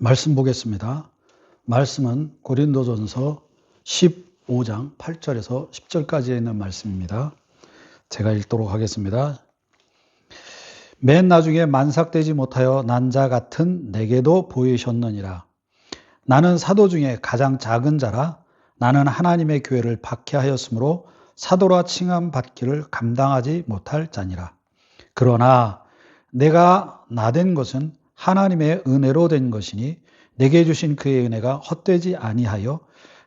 말씀 보겠습니다. 말씀은 고린도전서 15장 8절에서 10절까지에 있는 말씀입니다. 제가 읽도록 하겠습니다. 맨 나중에 만삭되지 못하여 난 자 같은 내게도 보이셨느니라. 나는 사도 중에 가장 작은 자라. 나는 하나님의 교회를 박해하였으므로 사도라 칭함 받기를 감당하지 못할 자니라. 그러나 내가 나된 것은 하나님의 은혜로 된 것이니 내게 주신 그의 은혜가 헛되지 아니하여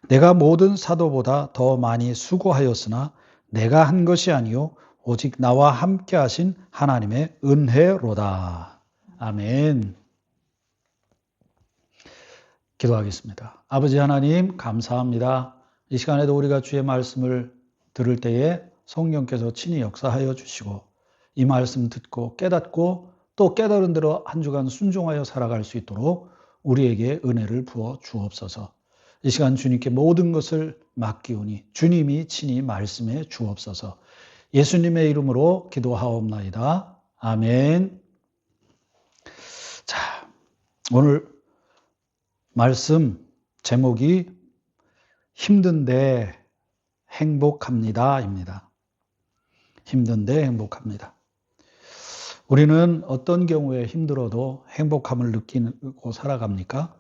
내가 모든 사도보다 더 많이 수고하였으나 내가 한 것이 아니요 오직 나와 함께 하신 하나님의 은혜로다. 아멘. 기도하겠습니다. 아버지 하나님 감사합니다. 이 시간에도 우리가 주의 말씀을 들을 때에 성령께서 친히 역사하여 주시고 이 말씀 듣고 깨닫고 또 깨달은 대로 한 주간 순종하여 살아갈 수 있도록 우리에게 은혜를 부어 주옵소서. 이 시간 주님께 모든 것을 맡기오니 주님이 친히 말씀해 주옵소서. 예수님의 이름으로 기도하옵나이다. 아멘. 자, 오늘 말씀 제목이 힘든데 행복합니다입니다. 힘든데 행복합니다. 우리는 어떤 경우에 힘들어도 행복함을 느끼고 살아갑니까?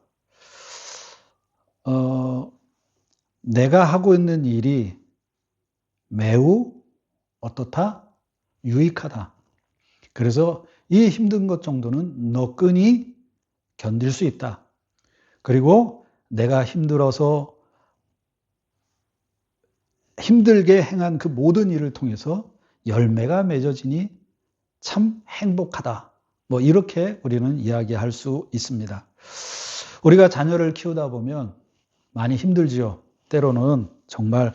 내가 하고 있는 일이 매우 어떻다? 유익하다. 그래서 이 힘든 것 정도는 너끈히 견딜 수 있다. 그리고 내가 힘들어서 힘들게 행한 그 모든 일을 통해서 열매가 맺어지니 참 행복하다. 이렇게 우리는 이야기할 수 있습니다. 우리가 자녀를 키우다 보면 많이 힘들지요. 때로는 정말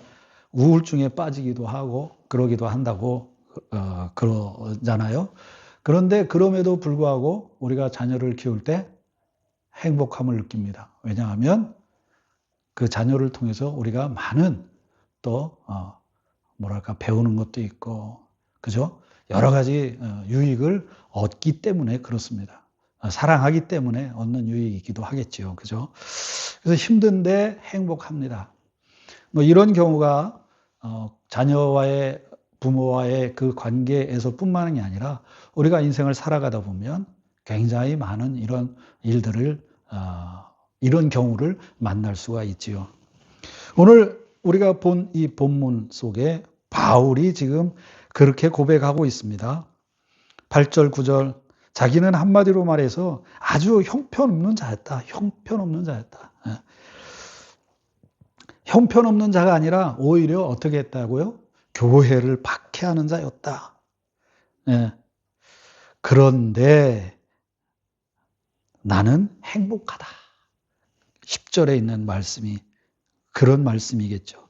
우울증에 빠지기도 하고 그러기도 한다고 그러잖아요. 그런데 그럼에도 불구하고 우리가 자녀를 키울 때 행복함을 느낍니다. 왜냐하면 그 자녀를 통해서 우리가 많은 또 배우는 것도 있고 그죠? 여러 가지 유익을 얻기 때문에 그렇습니다. 사랑하기 때문에 얻는 유익이기도 하겠지요. 그죠? 그래서 힘든데 행복합니다. 이런 경우가 자녀와의 부모와의 그 관계에서 뿐만이 아니라 우리가 인생을 살아가다 보면 굉장히 많은 이런 일들을 이런 경우를 만날 수가 있지요. 오늘 우리가 본 이 본문 속에 바울이 지금 그렇게 고백하고 있습니다. 8절, 9절. 자기는 한마디로 말해서 아주 형편없는 자였다. 형편없는 자였다. 형편없는 자가 아니라 오히려 어떻게 했다고요? 교회를 박해하는 자였다. 그런데 나는 행복하다. 10절에 있는 말씀이 그런 말씀이겠죠.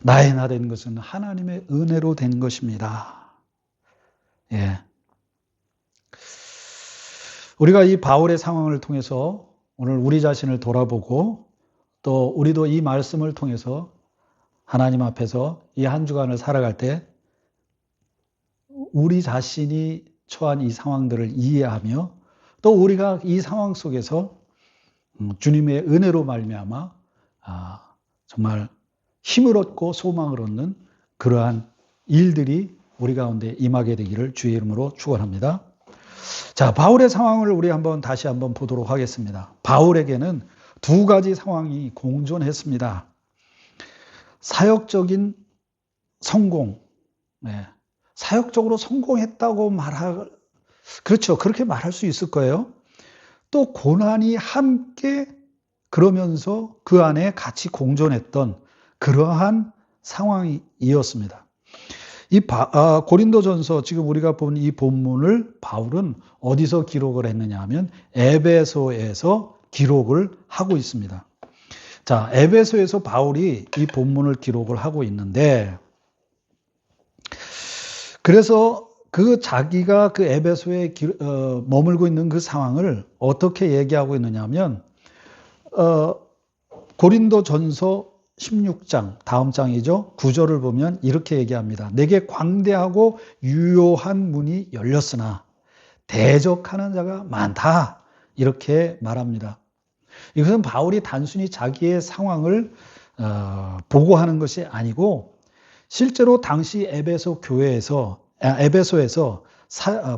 나의 나 된 것은 하나님의 은혜로 된 것입니다. 예. 우리가 이 바울의 상황을 통해서 오늘 우리 자신을 돌아보고 또 우리도 이 말씀을 통해서 하나님 앞에서 이 한 주간을 살아갈 때 우리 자신이 처한 이 상황들을 이해하며 또 우리가 이 상황 속에서 주님의 은혜로 말미암아 정말 힘을 얻고 소망을 얻는 그러한 일들이 우리 가운데 임하게 되기를 주의 이름으로 축원합니다. 자, 바울의 상황을 우리 다시 한번 보도록 하겠습니다. 바울에게는 두 가지 상황이 공존했습니다. 사역적인 성공, 사역적으로 성공했다고 그렇죠. 그렇게 말할 수 있을 거예요. 또 고난이 함께 그러면서 그 안에 같이 공존했던 그러한 상황이었습니다. 이 고린도전서 지금 우리가 본 이 본문을 바울은 어디서 기록을 했느냐 하면 에베소에서 기록을 하고 있습니다. 자, 에베소에서 바울이 이 본문을 기록을 하고 있는데 그래서 자기가 그 에베소에 머물고 있는 그 상황을 어떻게 얘기하고 있느냐 하면 고린도전서 16장 다음 장이죠. 9절을 보면 이렇게 얘기합니다. 내게 광대하고 유효한 문이 열렸으나 대적하는 자가 많다. 이렇게 말합니다. 이것은 바울이 단순히 자기의 상황을 보고하는 것이 아니고 실제로 당시 에베소에서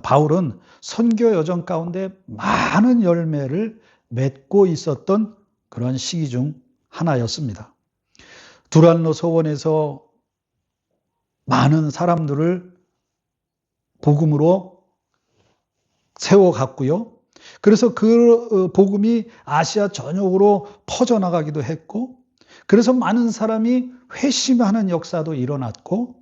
바울은 선교 여정 가운데 많은 열매를 맺고 있었던 그런 시기 중 하나였습니다. 두란노 서원에서 많은 사람들을 복음으로 세워갔고요. 그래서 그 복음이 아시아 전역으로 퍼져나가기도 했고, 그래서 많은 사람이 회심하는 역사도 일어났고,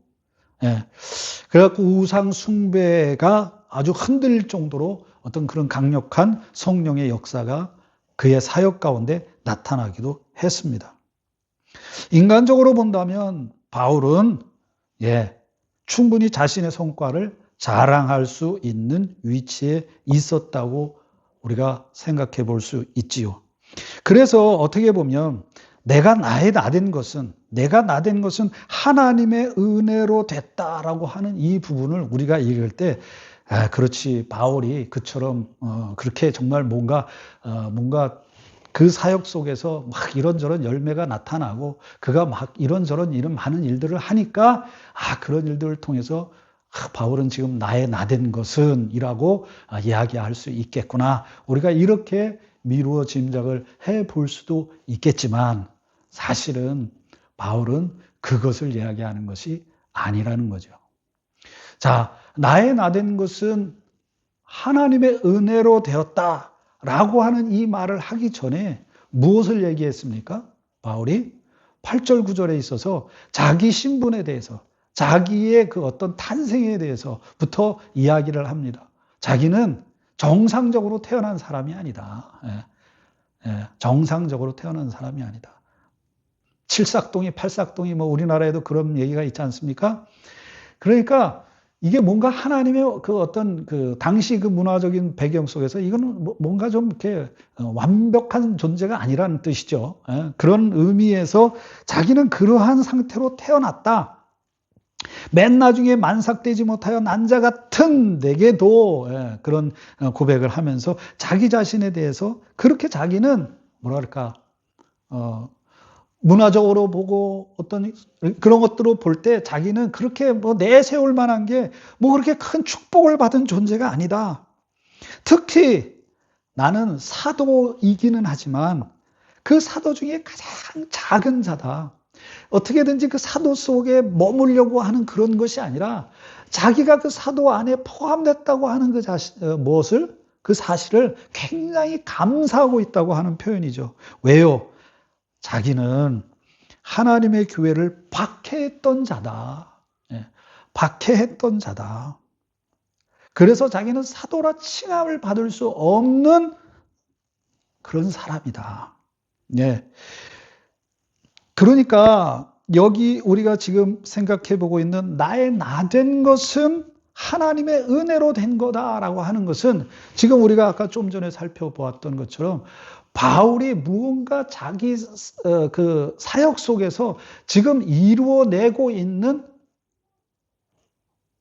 그래갖고 우상 숭배가 아주 흔들릴 정도로 어떤 그런 강력한 성령의 역사가 그의 사역 가운데 나타나기도 했습니다. 인간적으로 본다면 바울은 충분히 자신의 성과를 자랑할 수 있는 위치에 있었다고 우리가 생각해 볼 수 있지요. 그래서 어떻게 보면 내가 나된 것은 하나님의 은혜로 됐다라고 하는 이 부분을 우리가 읽을 때, 그렇지, 바울이 그처럼 그렇게 정말 뭔가 그 사역 속에서 막 이런저런 열매가 나타나고 그가 막 이런저런 이런 많은 일들을 하니까 그런 일들을 통해서 바울은 지금 나의 나된 것은 이라고 이야기할 수 있겠구나. 우리가 이렇게 미루어 짐작을 해볼 수도 있겠지만 사실은 바울은 그것을 이야기하는 것이 아니라는 거죠. 자, 나의 나된 것은 하나님의 은혜로 되었다라고 하는 이 말을 하기 전에 무엇을 얘기했습니까? 바울이 8절 9절에 있어서 자기 신분에 대해서, 자기의 그 어떤 탄생에 대해서부터 이야기를 합니다. 자기는 정상적으로 태어난 사람이 아니다. 정상적으로 태어난 사람이 아니다. 칠삭동이, 팔삭동이 우리나라에도 그런 얘기가 있지 않습니까? 그러니까 이게 뭔가 하나님의 그 어떤 그 당시 그 문화적인 배경 속에서 이거는 뭔가 좀 이렇게 완벽한 존재가 아니라는 뜻이죠. 그런 의미에서 자기는 그러한 상태로 태어났다. 맨 나중에 만삭되지 못하여 난자 같은 내게도 그런 고백을 하면서 자기 자신에 대해서 그렇게 자기는 뭐랄까 문화적으로 보고 어떤 그런 것들을 볼 때 자기는 그렇게 내세울 만한 게 그렇게 큰 축복을 받은 존재가 아니다. 특히 나는 사도이기는 하지만 그 사도 중에 가장 작은 자다. 어떻게든지 그 사도 속에 머물려고 하는 그런 것이 아니라 자기가 그 사도 안에 포함됐다고 하는 그 사실을 굉장히 감사하고 있다고 하는 표현이죠. 왜요? 자기는 하나님의 교회를 박해했던 자다. 박해했던 자다. 그래서 자기는 사도라 칭함을 받을 수 없는 그런 사람이다. 그러니까 여기 우리가 지금 생각해 보고 있는 나의 나된 것은 하나님의 은혜로 된 거다라고 하는 것은 지금 우리가 아까 좀 전에 살펴보았던 것처럼 바울이 무언가 자기 그 사역 속에서 지금 이루어내고 있는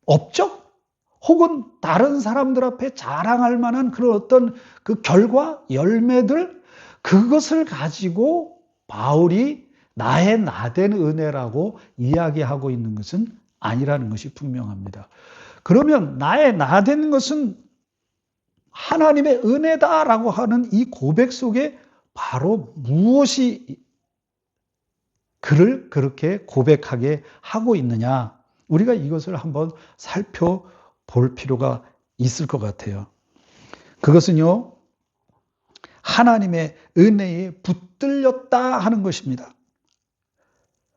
업적 혹은 다른 사람들 앞에 자랑할 만한 그런 어떤 그 결과, 열매들, 그것을 가지고 바울이 나의 나된 은혜라고 이야기하고 있는 것은 아니라는 것이 분명합니다. 그러면 나의 나된 것은 하나님의 은혜다라고 하는 이 고백 속에 바로 무엇이 그를 그렇게 고백하게 하고 있느냐? 우리가 이것을 한번 살펴볼 필요가 있을 것 같아요. 그것은요, 하나님의 은혜에 붙들렸다 하는 것입니다.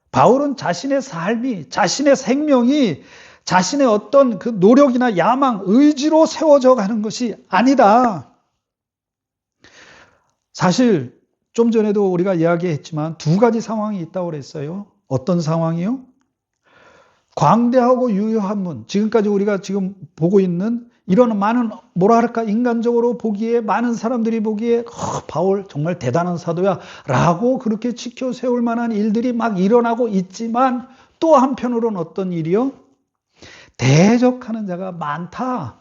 바울은 자신의 삶이, 자신의 생명이 자신의 어떤 그 노력이나 야망, 의지로 세워져 가는 것이 아니다. 사실 좀 전에도 우리가 이야기했지만 두 가지 상황이 있다고 그랬어요. 어떤 상황이요? 광대하고 유효한 문, 지금까지 우리가 지금 보고 있는 이런 많은 뭐랄까 인간적으로 보기에 많은 사람들이 보기에 바울 정말 대단한 사도야 라고 그렇게 지켜 세울 만한 일들이 막 일어나고 있지만 또 한편으로는 어떤 일이요? 대적하는 자가 많다.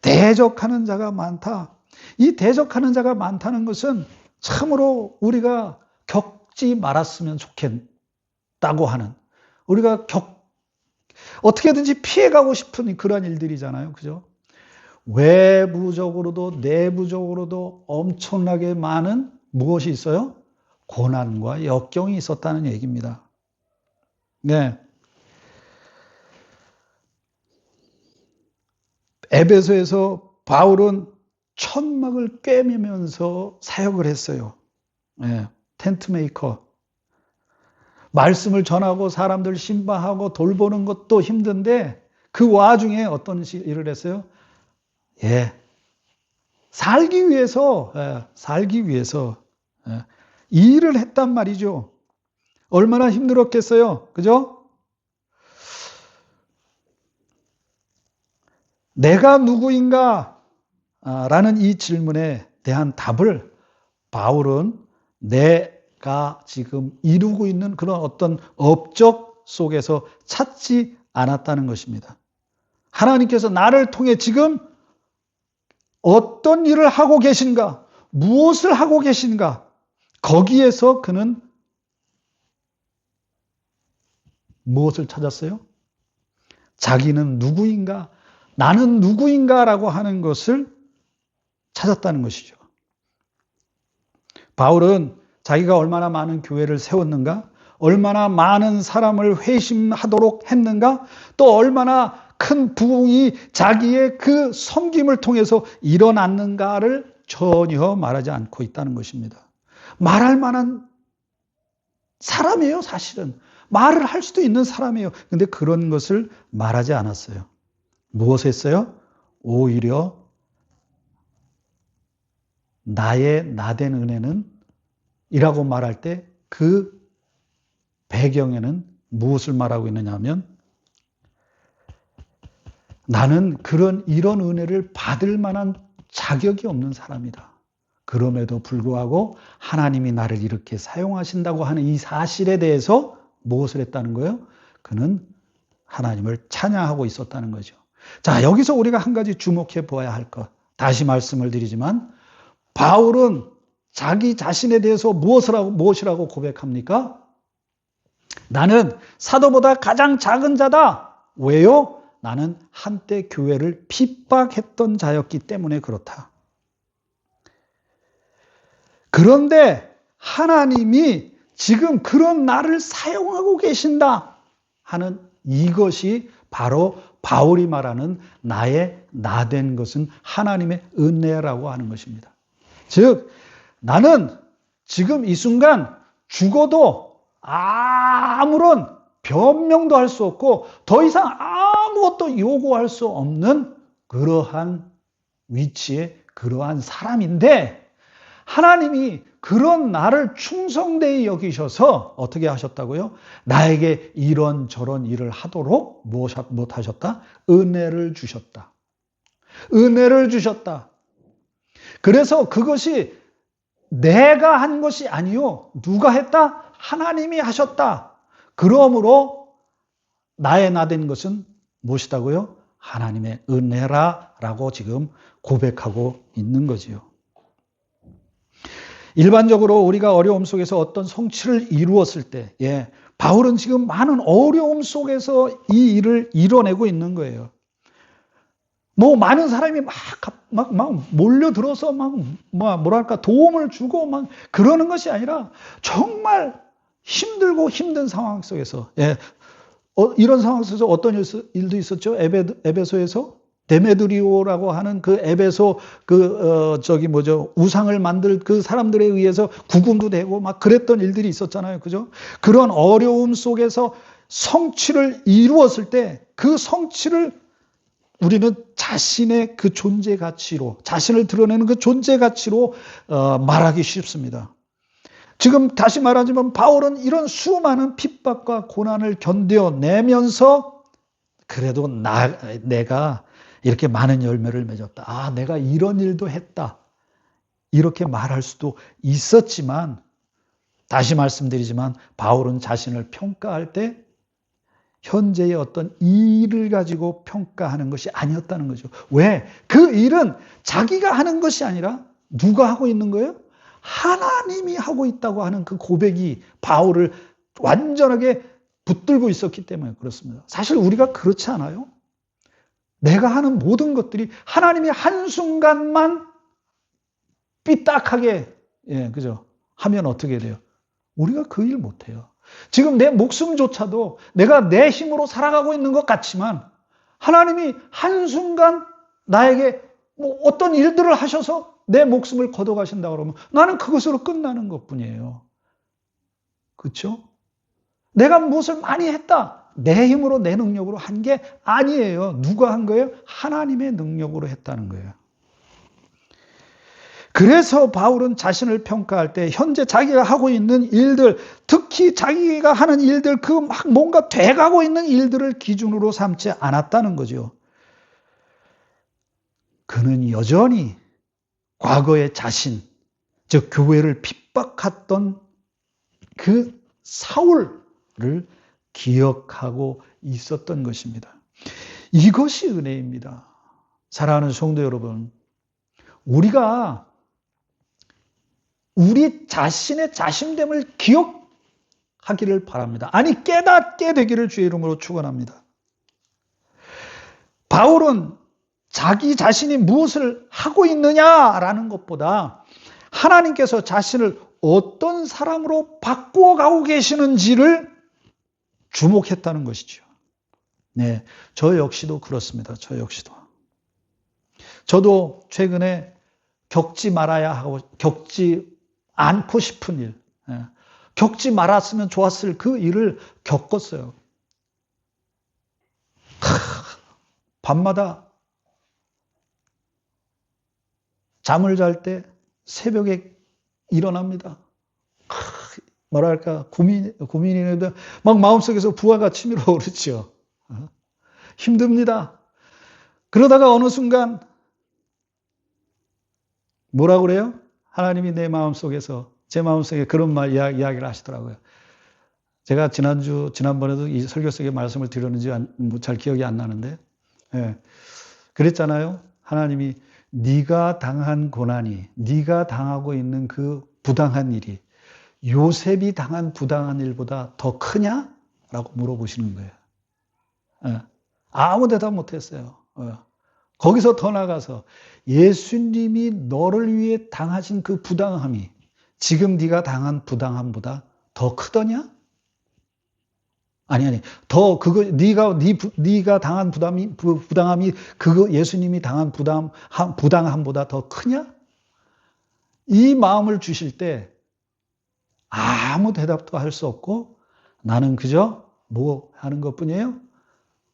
대적하는 자가 많다. 이 대적하는 자가 많다는 것은 참으로 우리가 겪지 말았으면 좋겠다고 하는, 우리가 어떻게든지 피해가고 싶은 그런 일들이잖아요. 그죠? 외부적으로도 내부적으로도 엄청나게 많은 무엇이 있어요? 고난과 역경이 있었다는 얘기입니다. 네. 에베소에서 바울은 천막을 꿰매면서 사역을 했어요. 네. 텐트 메이커. 말씀을 전하고 사람들 신방하고 돌보는 것도 힘든데 그 와중에 어떤 일을 했어요? 예. 살기 위해서 이 일을 했단 말이죠. 얼마나 힘들었겠어요. 그죠? 내가 누구인가? 라는 이 질문에 대한 답을 바울은 내가 지금 이루고 있는 그런 어떤 업적 속에서 찾지 않았다는 것입니다. 하나님께서 나를 통해 지금 어떤 일을 하고 계신가? 무엇을 하고 계신가? 거기에서 그는 무엇을 찾았어요? 자기는 누구인가? 나는 누구인가라고 하는 것을 찾았다는 것이죠. 바울은 자기가 얼마나 많은 교회를 세웠는가? 얼마나 많은 사람을 회심하도록 했는가? 또 얼마나 큰 부흥이 자기의 그 섬김을 통해서 일어났는가를 전혀 말하지 않고 있다는 것입니다. 말할 만한 사람이에요, 사실은. 말을 할 수도 있는 사람이에요. 근데 그런 것을 말하지 않았어요. 무엇을 했어요? 오히려 나의 나된 은혜는 이라고 말할 때 그 배경에는 무엇을 말하고 있느냐 하면 나는 이런 은혜를 받을 만한 자격이 없는 사람이다. 그럼에도 불구하고 하나님이 나를 이렇게 사용하신다고 하는 이 사실에 대해서 무엇을 했다는 거예요? 그는 하나님을 찬양하고 있었다는 거죠. 자, 여기서 우리가 한 가지 주목해 보아야 할 것. 다시 말씀을 드리지만 바울은 자기 자신에 대해서 무엇이라고 고백합니까? 나는 사도보다 가장 작은 자다. 왜요? 나는 한때 교회를 핍박했던 자였기 때문에 그렇다. 그런데 하나님이 지금 그런 나를 사용하고 계신다 하는 이것이 바로 바울이 말하는 나의 나된 것은 하나님의 은혜라고 하는 것입니다. 즉 나는 지금 이 순간 죽어도 아무런 변명도 할 수 없고 더 이상 아무것도 요구할 수 없는 그러한 위치에 그러한 사람인데 하나님이 그런 나를 충성되이 여기셔서 어떻게 하셨다고요? 나에게 이런저런 일을 하도록 무엇 하셨다? 은혜를 주셨다. 은혜를 주셨다. 그래서 그것이 내가 한 것이 아니요. 누가 했다? 하나님이 하셨다. 그러므로 나의 나된 것은 무엇이다고요? 하나님의 은혜라라고 지금 고백하고 있는 거지요. 일반적으로 우리가 어려움 속에서 어떤 성취를 이루었을 때, 바울은 지금 많은 어려움 속에서 이 일을 이뤄내고 있는 거예요. 뭐 많은 사람이 막 몰려들어서 뭐랄까 도움을 주고 막 그러는 것이 아니라 정말 힘들고 힘든 상황 속에서 이런 상황 속에서 어떤 일도 있었죠. 에베소에서 데메드리오라고 하는 그 에베소 우상을 만들 그 사람들에 의해서 구금도 되고 막 그랬던 일들이 있었잖아요. 그죠? 그런 어려움 속에서 성취를 이루었을 때 그 성취를 우리는 자신의 그 존재 가치로, 자신을 드러내는 그 존재 가치로 말하기 쉽습니다. 지금 다시 말하자면 바울은 이런 수많은 핍박과 고난을 견뎌내면서 그래도 내가 이렇게 많은 열매를 맺었다. 내가 이런 일도 했다. 이렇게 말할 수도 있었지만 다시 말씀드리지만 바울은 자신을 평가할 때 현재의 어떤 일을 가지고 평가하는 것이 아니었다는 거죠. 왜? 그 일은 자기가 하는 것이 아니라 누가 하고 있는 거예요? 하나님이 하고 있다고 하는 그 고백이 바울을 완전하게 붙들고 있었기 때문에 그렇습니다. 사실 우리가 그렇지 않아요? 내가 하는 모든 것들이 하나님이 한순간만 삐딱하게, 그죠? 하면 어떻게 돼요? 우리가 그 일 못해요. 지금 내 목숨조차도 내가 내 힘으로 살아가고 있는 것 같지만 하나님이 한순간 나에게 뭐 어떤 일들을 하셔서 내 목숨을 걷어가신다 그러면 나는 그것으로 끝나는 것뿐이에요. 그렇죠? 내가 무엇을 많이 했다. 내 힘으로 내 능력으로 한 게 아니에요. 누가 한 거예요? 하나님의 능력으로 했다는 거예요. 그래서 바울은 자신을 평가할 때 현재 자기가 하고 있는 일들, 특히 자기가 하는 일들, 그 막 뭔가 돼가고 있는 일들을 기준으로 삼지 않았다는 거죠. 그는 여전히 과거의 자신, 즉 교회를 핍박했던 그 사울을 기억하고 있었던 것입니다. 이것이 은혜입니다. 사랑하는 성도 여러분, 우리가 우리 자신의 자신됨을 기억하기를 바랍니다. 아니 깨닫게 되기를 주의 이름으로 축원합니다. 바울은 자기 자신이 무엇을 하고 있느냐라는 것보다 하나님께서 자신을 어떤 사람으로 바꾸어 가고 계시는지를 주목했다는 것이죠. 네, 저 역시도 그렇습니다. 저 역시도. 저도 최근에 겪지 말아야 하고 겪지 않고 싶은 일, 겪지 말았으면 좋았을 그 일을 겪었어요. 밤마다 잠을 잘 때 새벽에 일어납니다. 뭐랄까 고민이는데 막 마음속에서 부하가 치밀어 오르죠. 힘듭니다. 그러다가 어느 순간 뭐라고 그래요? 하나님이 내 마음속에서 제 마음속에 그런 이야기를 하시더라고요. 제가 지난번에도 이 설교 속에 말씀을 드렸는지 잘 기억이 안 나는데, 그랬잖아요. 하나님이 네가 당한 고난이, 네가 당하고 있는 그 부당한 일이 요셉이 당한 부당한 일보다 더 크냐? 라고 물어보시는 거예요. 아무 대답 못했어요. 거기서 더 나가서 예수님이 너를 위해 당하신 그 부당함이 지금 네가 당한 부당함보다 더 크더냐? 아니. 더 그거 네가 당한 부당함이 그거 예수님이 당한 부당함보다 더 크냐? 이 마음을 주실 때 아무 대답도 할 수 없고 나는 그저 뭐 하는 것뿐이에요?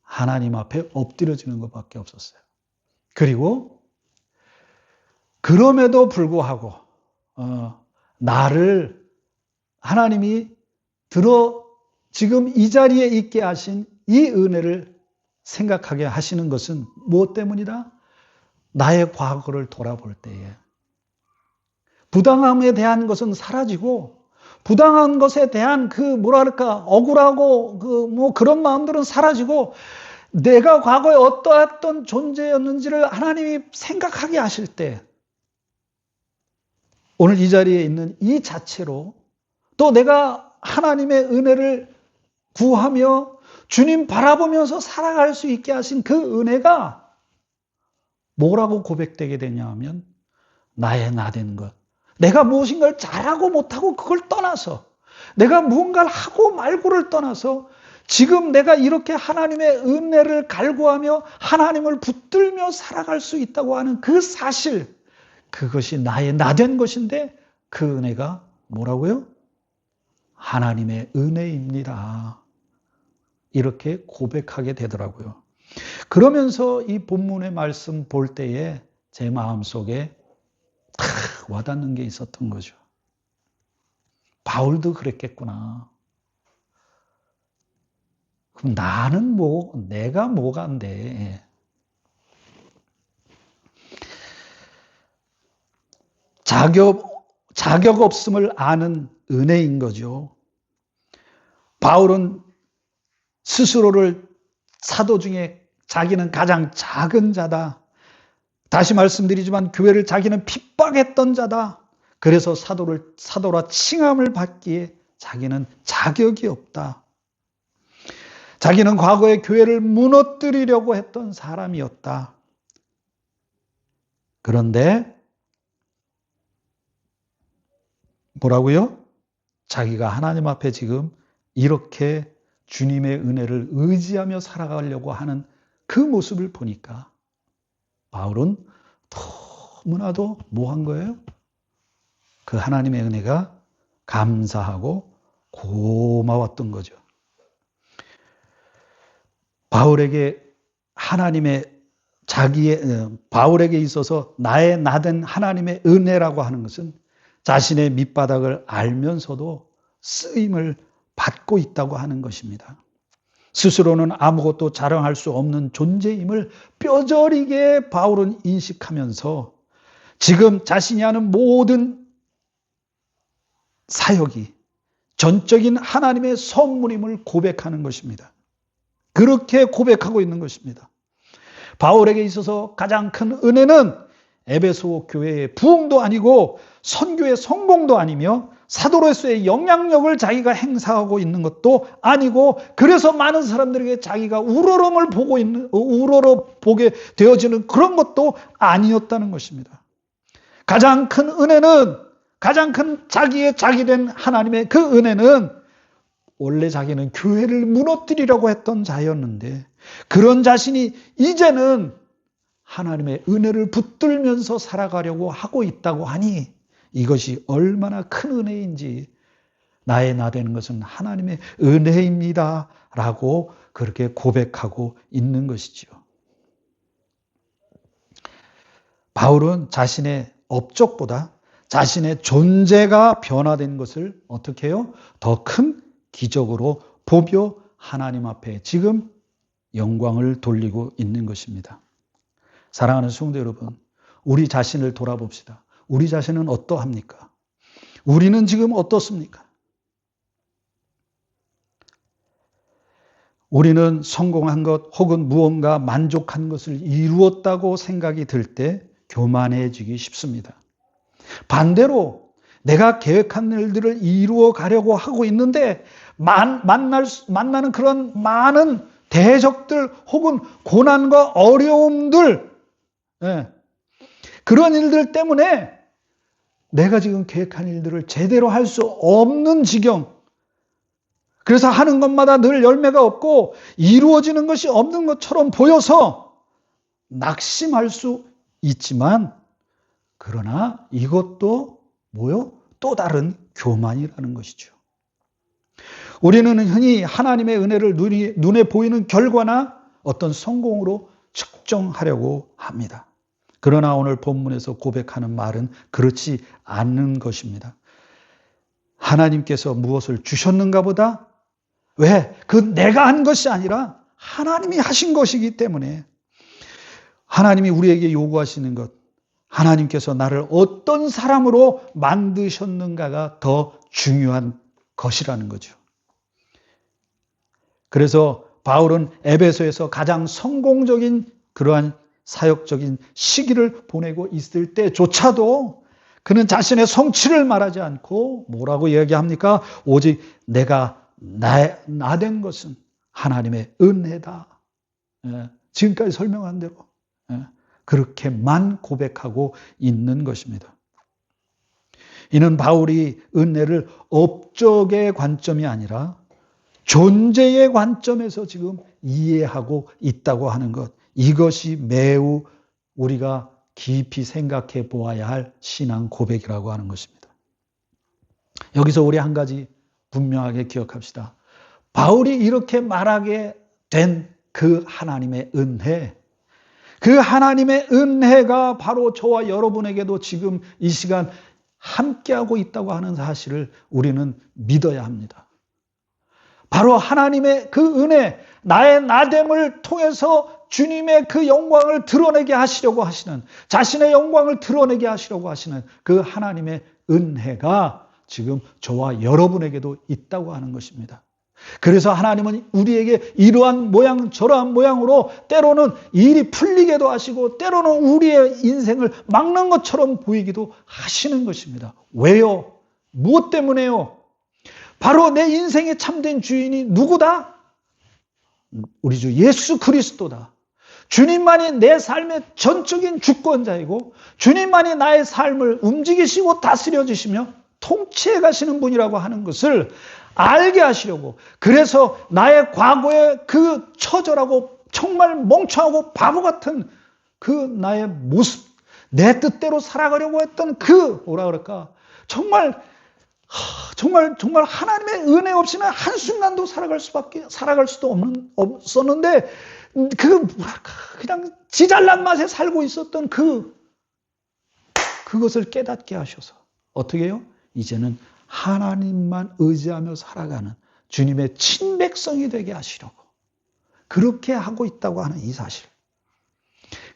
하나님 앞에 엎드려지는 것밖에 없었어요. 그리고 그럼에도 불구하고 나를 하나님이 지금 이 자리에 있게 하신 이 은혜를 생각하게 하시는 것은 무엇 때문이다? 나의 과거를 돌아볼 때에 부당함에 대한 것은 사라지고 부당한 것에 대한 억울하고 그런 마음들은 사라지고 내가 과거에 어떠했던 존재였는지를 하나님이 생각하게 하실 때 오늘 이 자리에 있는 이 자체로 또 내가 하나님의 은혜를 구하며 주님 바라보면서 살아갈 수 있게 하신 그 은혜가 뭐라고 고백되게 되냐 하면 나의 나된 것. 내가 무엇인가를 잘하고 못하고 그걸 떠나서 내가 무언가를 하고 말고를 떠나서 지금 내가 이렇게 하나님의 은혜를 갈구하며 하나님을 붙들며 살아갈 수 있다고 하는 그 사실, 그것이 나의 나된 것인데 그 은혜가 뭐라고요? 하나님의 은혜입니다. 이렇게 고백하게 되더라고요. 그러면서 이 본문의 말씀 볼 때에 제 마음속에 탁 와닿는 게 있었던 거죠. 바울도 그랬겠구나. 그럼 나는 내가 뭐간데. 자격 없음을 아는 은혜인 거죠. 바울은 스스로를 사도 중에 자기는 가장 작은 자다. 다시 말씀드리지만 교회를 자기는 핍박했던 자다. 그래서 사도라 칭함을 받기에 자기는 자격이 없다. 자기는 과거에 교회를 무너뜨리려고 했던 사람이었다. 그런데 뭐라고요? 자기가 하나님 앞에 지금 이렇게 주님의 은혜를 의지하며 살아가려고 하는 그 모습을 보니까 바울은 너무나도 뭐 한 거예요? 그 하나님의 은혜가 감사하고 고마웠던 거죠. 바울에게 바울에게 있어서 나의 나된 하나님의 은혜라고 하는 것은 자신의 밑바닥을 알면서도 쓰임을 받고 있다고 하는 것입니다. 스스로는 아무것도 자랑할 수 없는 존재임을 뼈저리게 바울은 인식하면서 지금 자신이 하는 모든 사역이 전적인 하나님의 선물임을 고백하는 것입니다. 그렇게 고백하고 있는 것입니다. 바울에게 있어서 가장 큰 은혜는 에베소 교회의 부흥도 아니고 선교의 성공도 아니며 사도로서의 영향력을 자기가 행사하고 있는 것도 아니고 그래서 많은 사람들에게 자기가 우러러 보게 되어지는 그런 것도 아니었다는 것입니다. 가장 큰 은혜는 가장 큰 자기된 하나님의 그 은혜는 원래 자기는 교회를 무너뜨리려고 했던 자였는데 그런 자신이 이제는 하나님의 은혜를 붙들면서 살아가려고 하고 있다고 하니 이것이 얼마나 큰 은혜인지 나의 나 되는 것은 하나님의 은혜입니다 라고 그렇게 고백하고 있는 것이지요. 바울은 자신의 업적보다 자신의 존재가 변화된 것을 어떻게 해요? 더 큰 기적으로 보며 하나님 앞에 지금 영광을 돌리고 있는 것입니다. 사랑하는 성도 여러분, 우리 자신을 돌아봅시다. 우리 자신은 어떠합니까? 우리는 지금 어떻습니까? 우리는 성공한 것 혹은 무언가 만족한 것을 이루었다고 생각이 들 때 교만해지기 쉽습니다. 반대로 내가 계획한 일들을 이루어 가려고 하고 있는데 만나는 그런 많은 대적들 혹은 고난과 어려움들, 그런 일들 때문에 내가 지금 계획한 일들을 제대로 할 수 없는 지경, 그래서 하는 것마다 늘 열매가 없고 이루어지는 것이 없는 것처럼 보여서 낙심할 수 있지만 그러나 이것도 또 다른 교만이라는 것이죠. 우리는 흔히 하나님의 은혜를 눈에 보이는 결과나 어떤 성공으로 측정하려고 합니다. 그러나 오늘 본문에서 고백하는 말은 그렇지 않는 것입니다. 하나님께서 무엇을 주셨는가 보다 내가 한 것이 아니라 하나님이 하신 것이기 때문에 하나님이 우리에게 요구하시는 것, 하나님께서 나를 어떤 사람으로 만드셨는가가 더 중요한 것이라는 거죠. 그래서 바울은 에베소에서 가장 성공적인 그러한 사역적인 시기를 보내고 있을 때조차도 그는 자신의 성취를 말하지 않고 뭐라고 이야기합니까? 오직 내가 나된 것은 하나님의 은혜다. 지금까지 설명한 대로 그렇게만 고백하고 있는 것입니다. 이는 바울이 은혜를 업적의 관점이 아니라 존재의 관점에서 지금 이해하고 있다고 하는 것, 이것이 매우 우리가 깊이 생각해 보아야 할 신앙 고백이라고 하는 것입니다. 여기서 우리 한 가지 분명하게 기억합시다. 바울이 이렇게 말하게 된 그 하나님의 은혜, 그 하나님의 은혜가 바로 저와 여러분에게도 지금 이 시간 함께하고 있다고 하는 사실을 우리는 믿어야 합니다. 바로 하나님의 그 은혜, 나의 나됨을 통해서 주님의 그 영광을 드러내게 하시려고 하시는, 자신의 영광을 드러내게 하시려고 하시는 그 하나님의 은혜가 지금 저와 여러분에게도 있다고 하는 것입니다. 그래서 하나님은 우리에게 이러한 모양 저러한 모양으로 때로는 일이 풀리게도 하시고 때로는 우리의 인생을 막는 것처럼 보이기도 하시는 것입니다. 왜요? 무엇 때문에요? 바로 내 인생의 참된 주인이 누구다? 우리 주 예수 그리스도다. 주님만이 내 삶의 전적인 주권자이고 주님만이 나의 삶을 움직이시고 다스려 주시며 통치해 가시는 분이라고 하는 것을 알게 하시려고, 그래서 나의 과거의 그 처절하고 정말 멍청하고 바보 같은 그 나의 모습, 내 뜻대로 살아가려고 했던 그 뭐라 그럴까, 정말 하나님의 은혜 없이는 한순간도 살아갈 수도 없었는데 그 뭐랄까 그냥 지잘난 맛에 살고 있었던 그것을 깨닫게 하셔서 어떻게 해요? 이제는 하나님만 의지하며 살아가는 주님의 친백성이 되게 하시려고 그렇게 하고 있다고 하는 이 사실,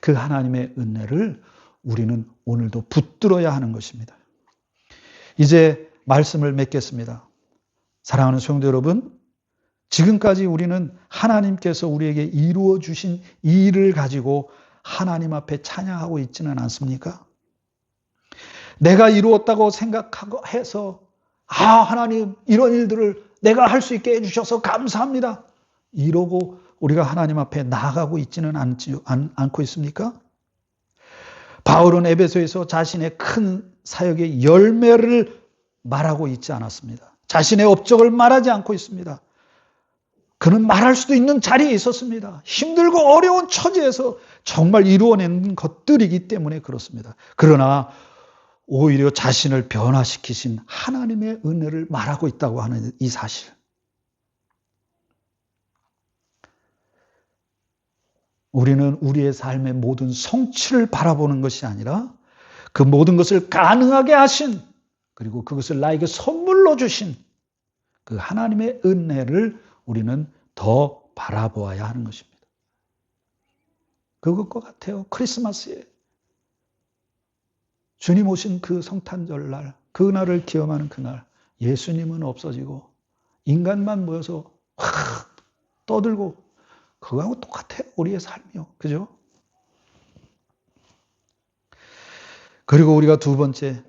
그 하나님의 은혜를 우리는 오늘도 붙들어야 하는 것입니다. 이제 말씀을 맺겠습니다. 사랑하는 성도 여러분, 지금까지 우리는 하나님께서 우리에게 이루어 주신 이 일을 가지고 하나님 앞에 찬양하고 있지는 않습니까? 내가 이루었다고 생각하고 해서 하나님 이런 일들을 내가 할 수 있게 해주셔서 감사합니다, 이러고 우리가 하나님 앞에 나아가고 있지는 않고 있습니까? 바울은 에베소에서 자신의 큰 사역의 열매를 말하고 있지 않았습니다. 자신의 업적을 말하지 않고 있습니다. 그는 말할 수도 있는 자리에 있었습니다. 힘들고 어려운 처지에서 정말 이루어낸 것들이기 때문에 그렇습니다. 그러나 오히려 자신을 변화시키신 하나님의 은혜를 말하고 있다고 하는 이 사실, 우리는 우리의 삶의 모든 성취를 바라보는 것이 아니라 그 모든 것을 가능하게 하신, 그리고 그것을 나에게 선물로 주신 그 하나님의 은혜를 우리는 더 바라보아야 하는 것입니다. 그것과 같아요. 크리스마스에 주님 오신 그 성탄절날, 그날을 기념하는 그날, 예수님은 없어지고 인간만 모여서 확 떠들고, 그거하고 똑같아요. 우리의 삶이요. 그죠? 그리고 우리가 두 번째,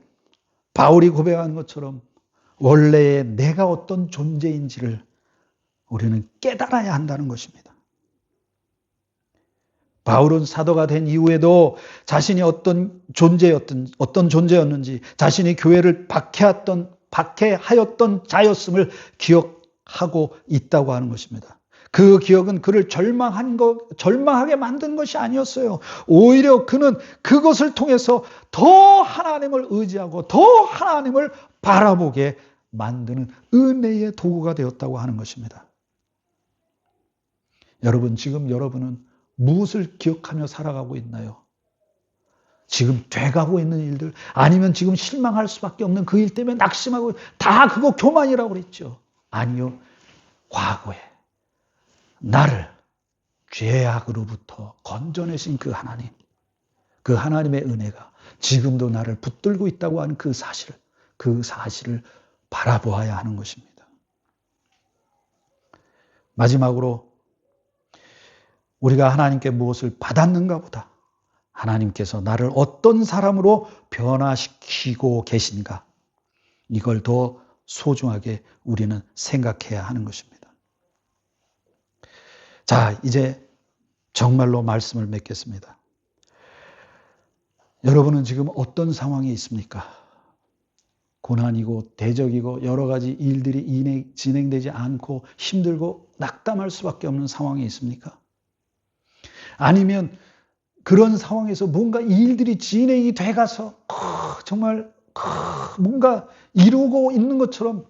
바울이 고백한 것처럼 원래의 내가 어떤 존재인지를 우리는 깨달아야 한다는 것입니다. 바울은 사도가 된 이후에도 자신이 어떤 존재였는지, 자신이 교회를 박해하였던 자였음을 기억하고 있다고 하는 것입니다. 그 기억은 그를 절망하게 만든 것이 아니었어요. 오히려 그는 그것을 통해서 더 하나님을 의지하고 더 하나님을 바라보게 만드는 은혜의 도구가 되었다고 하는 것입니다. 여러분, 지금 여러분은 무엇을 기억하며 살아가고 있나요? 지금 돼가고 있는 일들, 아니면 지금 실망할 수밖에 없는 그 일 때문에 낙심하고, 다 그거 교만이라고 그랬죠. 아니요, 과거에 나를 죄악으로부터 건져내신 그 하나님, 그 하나님의 은혜가 지금도 나를 붙들고 있다고 하는 그 사실을 바라보아야 하는 것입니다. 마지막으로 우리가 하나님께 무엇을 받았는가 보다 하나님께서 나를 어떤 사람으로 변화시키고 계신가, 이걸 더 소중하게 우리는 생각해야 하는 것입니다. 자, 이제 정말로 말씀을 맺겠습니다. 여러분은 지금 어떤 상황에 있습니까? 고난이고 대적이고 여러 가지 일들이 진행되지 않고 힘들고 낙담할 수밖에 없는 상황에 있습니까? 아니면 그런 상황에서 뭔가 일들이 진행이 돼가서 정말 뭔가 이루고 있는 것처럼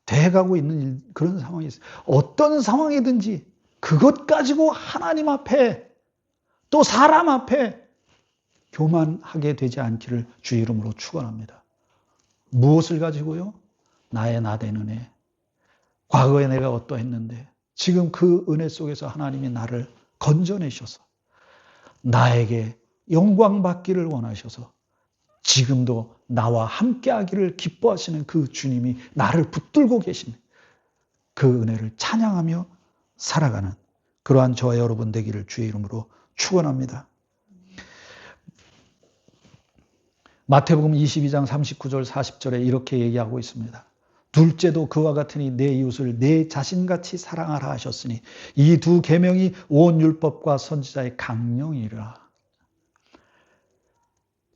돼가고 있는 그런 상황이 있어요. 어떤 상황이든지 그것 가지고 하나님 앞에 또 사람 앞에 교만하게 되지 않기를 주의 이름으로 축원합니다. 무엇을 가지고요? 나의 나된 은혜, 과거에 내가 어떠했는데 지금 그 은혜 속에서 하나님이 나를 건져내셔서 나에게 영광 받기를 원하셔서 지금도 나와 함께 하기를 기뻐하시는 그 주님이 나를 붙들고 계신 그 은혜를 찬양하며 살아가는 그러한 저와 여러분 되기를 주의 이름으로 축원합니다. 마태복음 22장 39절 40절에 이렇게 얘기하고 있습니다. 둘째도 그와 같으니 내 이웃을 내 자신같이 사랑하라 하셨으니 이 두 계명이 온 율법과 선지자의 강령이라.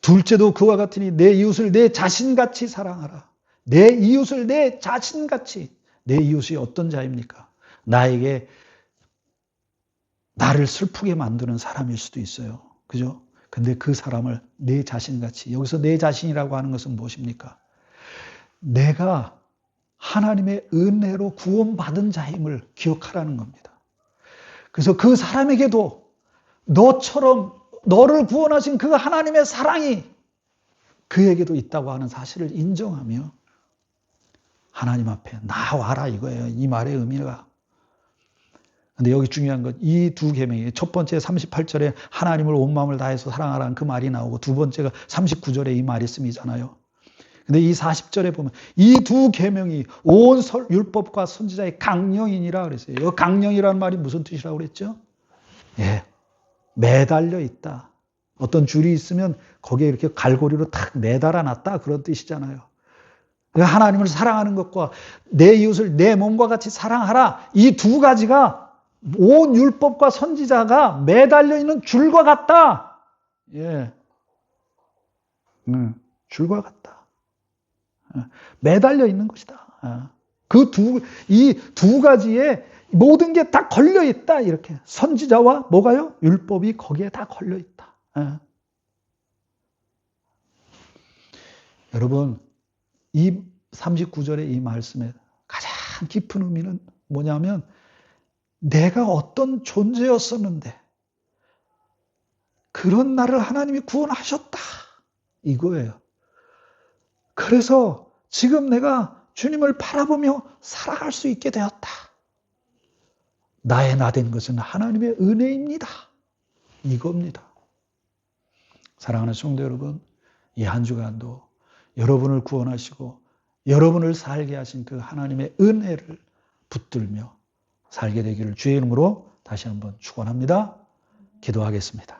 둘째도 그와 같으니 내 이웃을 내 자신같이 사랑하라. 내 이웃을 내 자신같이. 내 이웃이 어떤 자입니까? 나에게 나를 슬프게 만드는 사람일 수도 있어요. 그죠? 근데 그 사람을 내 자신같이. 여기서 내 자신이라고 하는 것은 무엇입니까? 내가 하나님의 은혜로 구원받은 자임을 기억하라는 겁니다. 그래서 그 사람에게도 너처럼 너를 구원하신 그 하나님의 사랑이 그에게도 있다고 하는 사실을 인정하며 하나님 앞에 나와라 이거예요. 이 말의 의미가. 근데 여기 중요한 건 이 두 계명이 첫 번째 38절에 하나님을 온 마음을 다해서 사랑하라는 그 말이 나오고 두 번째가 39절에 이 말이 쓰이잖아요. 근데 이 40절에 보면 이 두 계명이 온 율법과 선지자의 강령이니라 그랬어요. 이 강령이라는 말이 무슨 뜻이라고 그랬죠? 예, 매달려 있다. 어떤 줄이 있으면 거기에 이렇게 갈고리로 탁 매달아 놨다 그런 뜻이잖아요. 하나님을 사랑하는 것과 내 이웃을 내 몸과 같이 사랑하라. 이 두 가지가 온 율법과 선지자가 매달려 있는 줄과 같다. 예, 줄과 같다. 매달려 있는 것이다. 이 두 가지에 모든 게 다 걸려 있다. 이렇게 선지자와 뭐가요? 율법이 거기에 다 걸려 있다. 여러분, 이 39절의 이 말씀의 가장 깊은 의미는 뭐냐면 내가 어떤 존재였었는데 그런 나를 하나님이 구원하셨다. 이거예요. 그래서 지금 내가 주님을 바라보며 살아갈 수 있게 되었다. 나의 나 된 것은 하나님의 은혜입니다. 이겁니다. 사랑하는 성도 여러분, 이 한 주간도 여러분을 구원하시고 여러분을 살게 하신 그 하나님의 은혜를 붙들며 살게 되기를 주의 이름으로 다시 한번 축원합니다. 기도하겠습니다.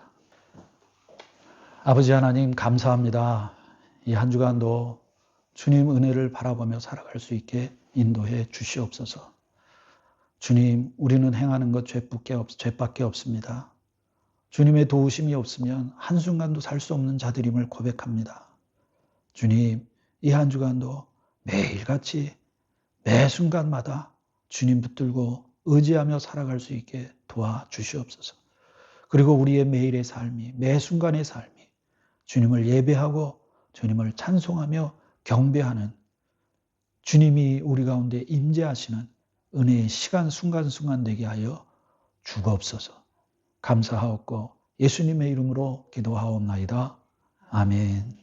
아버지 하나님 감사합니다. 이 한 주간도 주님 은혜를 바라보며 살아갈 수 있게 인도해 주시옵소서. 주님, 우리는 행하는 것 죄밖에 없습니다. 주님의 도우심이 없으면 한순간도 살 수 없는 자들임을 고백합니다. 주님, 이 한 주간도 매일같이 매 순간마다 주님 붙들고 의지하며 살아갈 수 있게 도와주시옵소서. 그리고 우리의 매일의 삶이, 매 순간의 삶이 주님을 예배하고 주님을 찬송하며 경배하는 주님이 우리 가운데 임재하시는 은혜의 시간 순간순간 되게 하여 주옵소서. 감사하옵고 예수님의 이름으로 기도하옵나이다. 아멘.